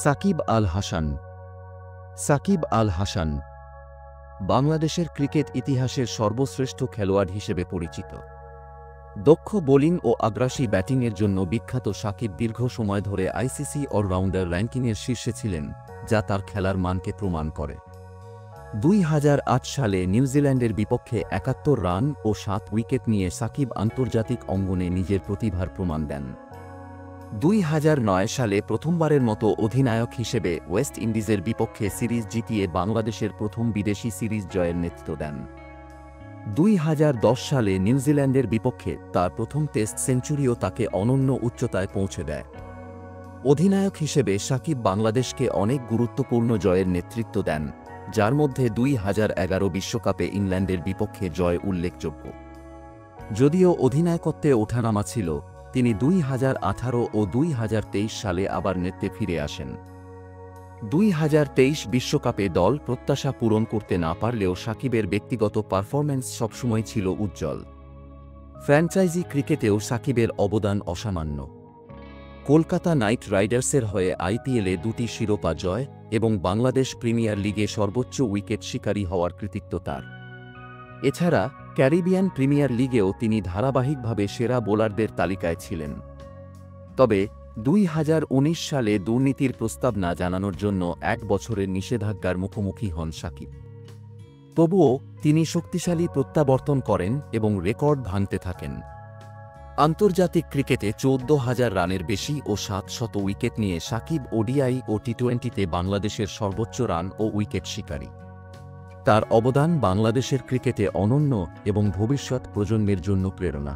সাকিব আল হাসান। সাকিব আল হাসান বাংলাদেশের ক্রিকেট ইতিহাসের সর্বশ্রেষ্ঠ খেলোয়াড় হিসেবে পরিচিত। দক্ষ বোলিং ও আগ্রাসী ব্যাটিংয়ের জন্য বিখ্যাত সাকিব দীর্ঘ সময় ধরে আইসিসি অলরাউন্ডার র্যাঙ্কিংয়ের শীর্ষে ছিলেন, যা তার খেলার মানকে প্রমাণ করে। 2008 সালে নিউজিল্যান্ডের বিপক্ষে 71 রান ও 7 উইকেট নিয়ে সাকিব আন্তর্জাতিক অঙ্গনে নিজের প্রতিভার প্রমাণ দেন। 2009 সালে প্রথমবারের মতো অধিনায়ক হিসেবে ওয়েস্ট ইন্ডিজের বিপক্ষে সিরিজ জিতিয়ে বাংলাদেশের প্রথম বিদেশি সিরিজ জয়ের নেতৃত্ব দেন। 2010 সালে নিউজিল্যান্ডের বিপক্ষে তার প্রথম টেস্ট সেঞ্চুরিও তাকে অনন্য উচ্চতায় পৌঁছে দেয়। অধিনায়ক হিসেবে সাকিব বাংলাদেশকে অনেক গুরুত্বপূর্ণ জয়ের নেতৃত্ব দেন, যার মধ্যে 2011 বিশ্বকাপে ইংল্যান্ডের বিপক্ষে জয় উল্লেখযোগ্য। যদিও অধিনায়কত্বে ওঠানামা ছিল, তিনি 2018 ও 2023 সালে আবার নেতৃত্বে ফিরে আসেন। 2023 বিশ্বকাপে দল প্রত্যাশা পূরণ করতে না পারলেও সাকিবের ব্যক্তিগত পারফরম্যান্স সবসময় ছিল উজ্জ্বল। ফ্র্যাঞ্চাইজি ক্রিকেটেও সাকিবের অবদান অসামান্য। কলকাতা নাইট রাইডার্সের হয়ে আইপিএলে 2টি শিরোপা জয় এবং বাংলাদেশ প্রিমিয়ার লিগে সর্বোচ্চ উইকেট শিকারী হওয়ার কৃতিত্ব তার। এছাড়া ক্যারিবিয়ান প্রিমিয়ার লিগেও তিনি ধারাবাহিকভাবে সেরা বোলারদের তালিকায় ছিলেন। তবে 2019 সালে দুর্নীতির প্রস্তাব না জানানোর জন্য 1 বছরের নিষেধাজ্ঞার মুখোমুখি হন সাকিব। তবুও তিনি শক্তিশালী প্রত্যাবর্তন করেন এবং রেকর্ড ভাঙতে থাকেন। আন্তর্জাতিক ক্রিকেটে 14,000 রানের বেশি ও 700 উইকেট নিয়ে সাকিব ওডিআই ও টি20তে বাংলাদেশের সর্বোচ্চ রান ও উইকেট শিকারী। তার অবদান বাংলাদেশের ক্রিকেটে অনন্য এবং ভবিষ্যৎ প্রজন্মের জন্য প্রেরণা।